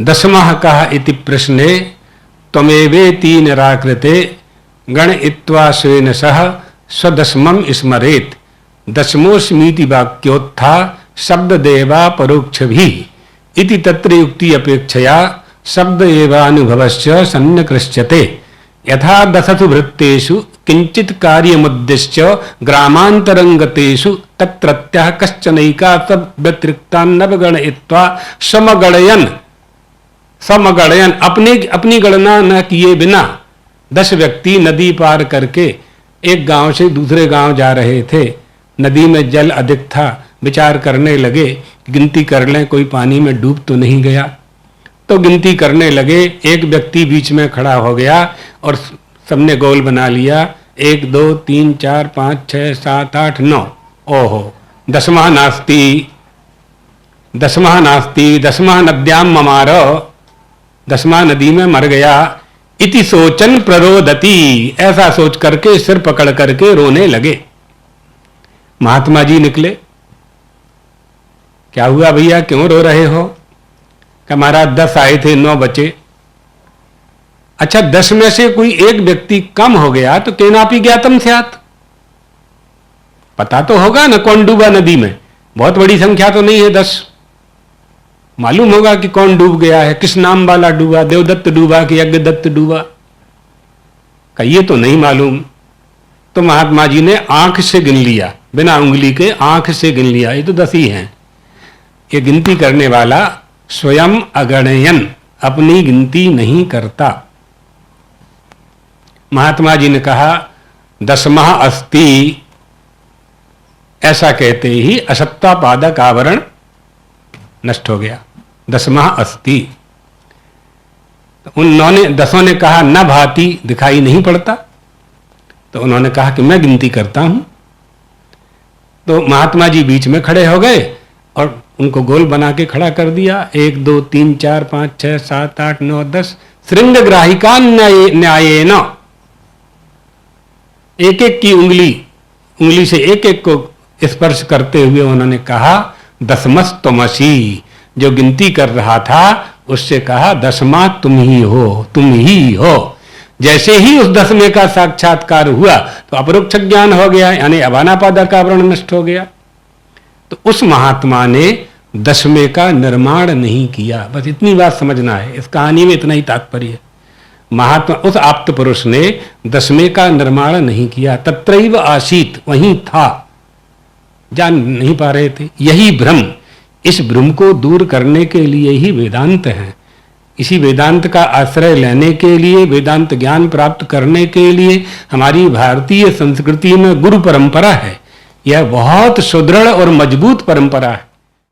दशमः कः इति प्रश्ने त्वमेवेति निराकृते गण इत्वा स्वेन सह स्वदशमं स्मरेत् दशमोऽस्मीति वाक्योत्था शब्द देवा परोक्षभिः इति तत्र युक्ति अपेक्षया शब्द एवानुभवस्य सन्निकृष्यते यथा दशसु वृत्तेषु किंचित कार्यमुद्दिश्य ग्रामांतरंगतेषु तत्रत्यः कश्चनैका व्यतिरिक्तान्नवगणयित्वा समगणयन अपनी गणना न किए बिना 10 व्यक्ति नदी पार करके एक गांव से दूसरे गांव जा रहे थे। नदी में जल अधिक था, विचार करने लगे गिनती कर लें कोई पानी में डूब तो नहीं गया। तो गिनती करने लगे, एक व्यक्ति बीच में खड़ा हो गया और सबने गोल बना लिया, 1 2 3 4 5 6 7 8 9। ओहो, दशमः नास्ति दशमः नद्यां ममार, 10वां नदी में मर गया। इति सोचन प्ररोदति, ऐसा सोच करके सिर पकड़ करके रोने लगे। महात्मा जी निकले, क्या हुआ भैया, क्यों रो रहे हो? कि महाराज 10 आए थे, 9 बचे। अच्छा, 10 में से कोई एक व्यक्ति कम हो गया तो केनापि ज्ञातम स्यात्, पता तो होगा ना कौन डूबा नदी में। बहुत बड़ी संख्या तो नहीं है 10, मालूम होगा कि कौन डूब गया है, किस नाम वाला डूबा, देवदत्त डूबा कि यज्ञदत्त डूबा, कहिए तो नहीं मालूम। तो महात्मा जी ने आंख से गिन लिया, बिना उंगली के आंख से गिन लिया, ये तो 10 ही हैं। ये गिनती करने वाला स्वयं अगणयन, अपनी गिनती नहीं करता। महात्मा जी ने कहा 10वां अस्ति, ऐसा कहते ही असत्ता पादक आवरण नष्ट हो गया। 10वां अस्ति। तो उन्होंने 10 ने कहा न भाति, दिखाई नहीं पड़ता। तो उन्होंने कहा कि मैं गिनती करता हूं। तो महात्मा जी बीच में खड़े हो गए और उनको गोल बना के खड़ा कर दिया। 1 2 3 4 5 6 7 8 9 10 श्रृंगग्राहिका न्यायेन, एक एक की उंगली से एक एक को स्पर्श करते हुए उन्होंने कहा दशमस्तमसी, जो गिनती कर रहा था उससे कहा 10वां तुम ही हो। जैसे ही उस 10वें का साक्षात्कार हुआ तो अपरोक्ष ज्ञान हो गया, यानी अभानापाद का आवरण नष्ट हो गया। तो उस महात्मा ने 10वें का निर्माण नहीं किया। बस इतनी बात समझना है, इस कहानी में इतना ही तात्पर्य है। महात्मा उस आप्त पुरुष ने 10वें का निर्माण नहीं किया, तत्रैव आसीत, वहीं था, जान नहीं पा रहे थे। यही भ्रम, इस भ्रम को दूर करने के लिए ही वेदांत है। इसी वेदांत का आश्रय लेने के लिए, वेदांत ज्ञान प्राप्त करने के लिए हमारी भारतीय संस्कृति में गुरु परंपरा है। यह बहुत सुदृढ़ और मजबूत परंपरा है।